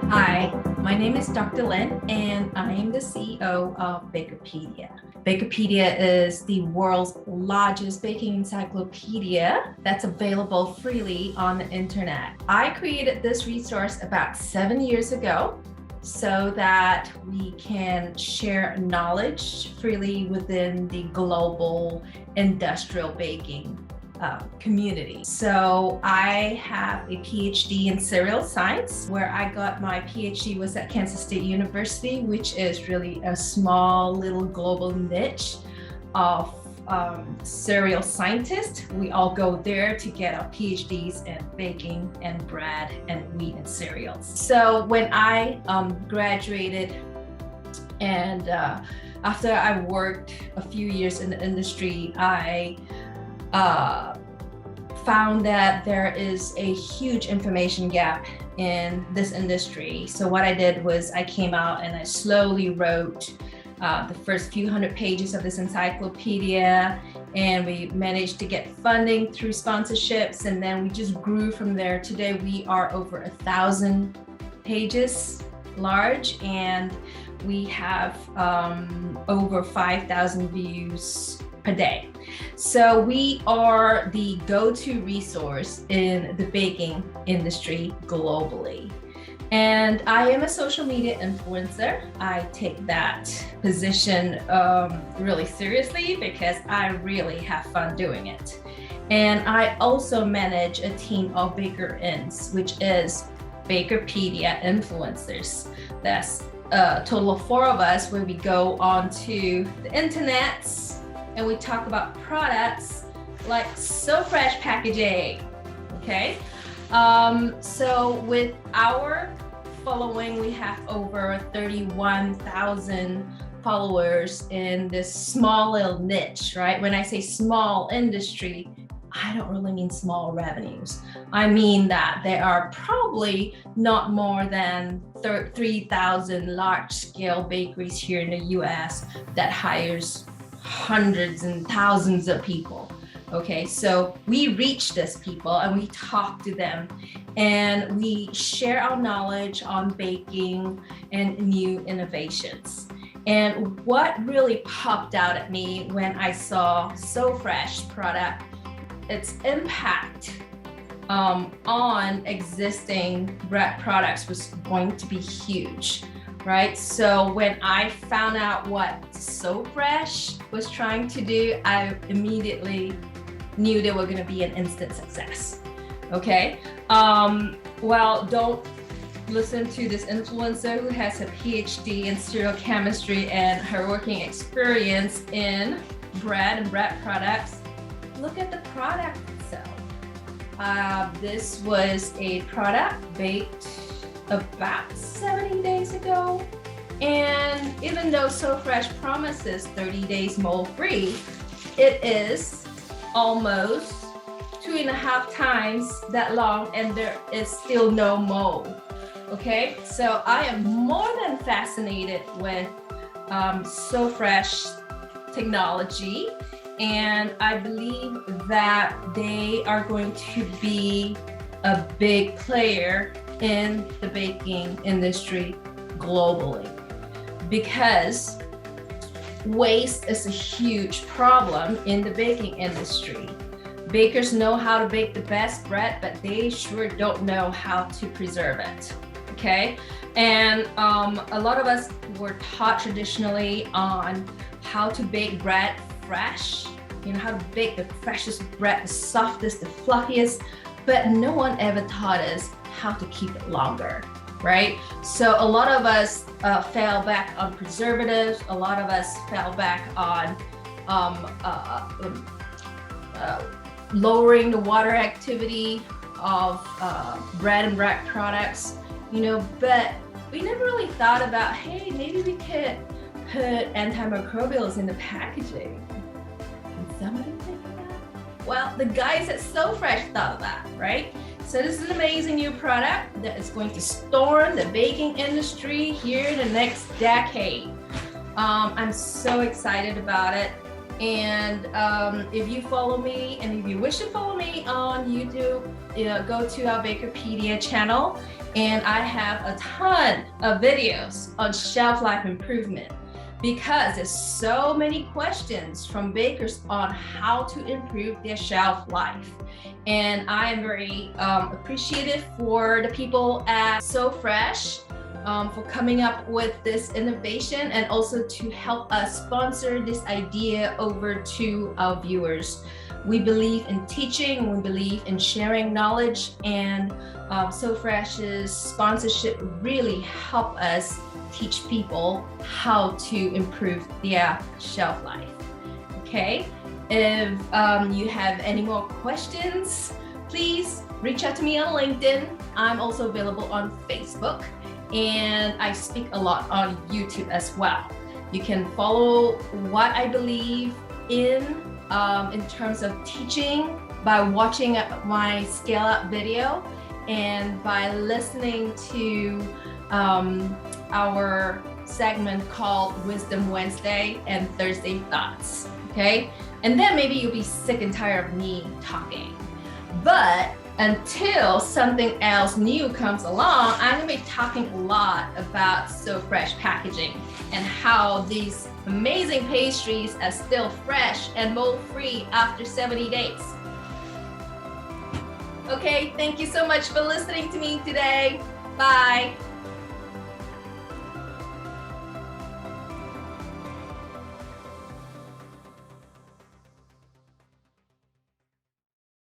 Hi, my name is Dr. Lin, and I am the CEO of Bakerpedia. Bakerpedia is the world's largest baking encyclopedia that's available freely on the internet. I created this resource about 7 years ago so that we can share knowledge freely within the global industrial baking community. So I have a PhD in cereal science. Where I got my PhD was at Kansas State University, which is really a small little global niche of cereal scientists. We all go there to get our PhDs in baking and bread and wheat and cereals. So when I graduated and after I worked a few years in the industry, I found that there is a huge information gap in this industry. So what I did was I came out and I slowly wrote the first few hundred pages of this encyclopedia, and we managed to get funding through sponsorships, and then we just grew from there. Today we are over 1,000 pages large, and we have over 5,000 views per day. So we are the go-to resource in the baking industry globally. And I am a social media influencer. I take that position really seriously because I really have fun doing it. And I also manage a team of Baker-ins, which is Bakerpedia influencers. That's a total of 4 of us, where we go onto the internet and we talk about products like SoFresh packaging, okay? So with our following, we have over 31,000 followers in this small little niche, right? When I say small industry, I don't really mean small revenues. I mean that there are probably not more than 3,000 large-scale bakeries here in the US that hires hundreds and thousands of people. Okay, so we reach these people and we talk to them and we share our knowledge on baking and new innovations. And what really popped out at me when I saw SoFresh product, its impact on existing bread products was going to be huge. Right? So when I found out what SoFresh was trying to do, I immediately knew they were going to be an instant success. Okay? Well, don't listen to this influencer who has a PhD in cereal chemistry and her working experience in bread and bread products. Look at the product itself. This was a product baked about 70 days ago. And even though SoFresh promises 30 days mold-free, it is almost 2.5 times that long and there is still no mold. Okay, so I am more than fascinated with SoFresh technology, and I believe that they are going to be a big player in the baking industry globally, because waste is a huge problem in the baking industry. Bakers know how to bake the best bread, but they sure don't know how to preserve it, okay? And a lot of us were taught traditionally on how to bake bread fresh, you know, how to bake the freshest bread, the softest, the fluffiest, but no one ever taught us how to keep it longer, right? So a lot of us fell back on preservatives. A lot of us fell back on lowering the water activity of bread and bread products, you know, but we never really thought about, hey, maybe we could put antimicrobials in the packaging. Can somebody think of that? Well, the guys at SoFresh thought of that, right? So this is an amazing new product that is going to storm the baking industry here in the next decade. I'm so excited about it. And if you follow me, and if you wish to follow me on YouTube, go to our Bakerpedia channel, and I have a ton of videos on shelf life improvement, because there's so many questions from bakers on how to improve their shelf life. And I am very appreciative for the people at SoFresh for coming up with this innovation, and also to help us sponsor this idea over to our viewers. We believe in teaching, we believe in sharing knowledge, and SoFresh's sponsorship really help us teach people how to improve their shelf life. Okay, if you have any more questions, please reach out to me on LinkedIn. I'm also available on Facebook, and I speak a lot on YouTube as well. You can follow what I believe in terms of teaching by watching my scale up video, and by listening to our segment called Wisdom Wednesday and Thursday Thoughts, okay? And then maybe you'll be sick and tired of me talking. But until something else new comes along, I'm gonna be talking a lot about SoFresh packaging and how these amazing pastries are still fresh and mold-free after 70 days. Okay, thank you so much for listening to me today. Bye.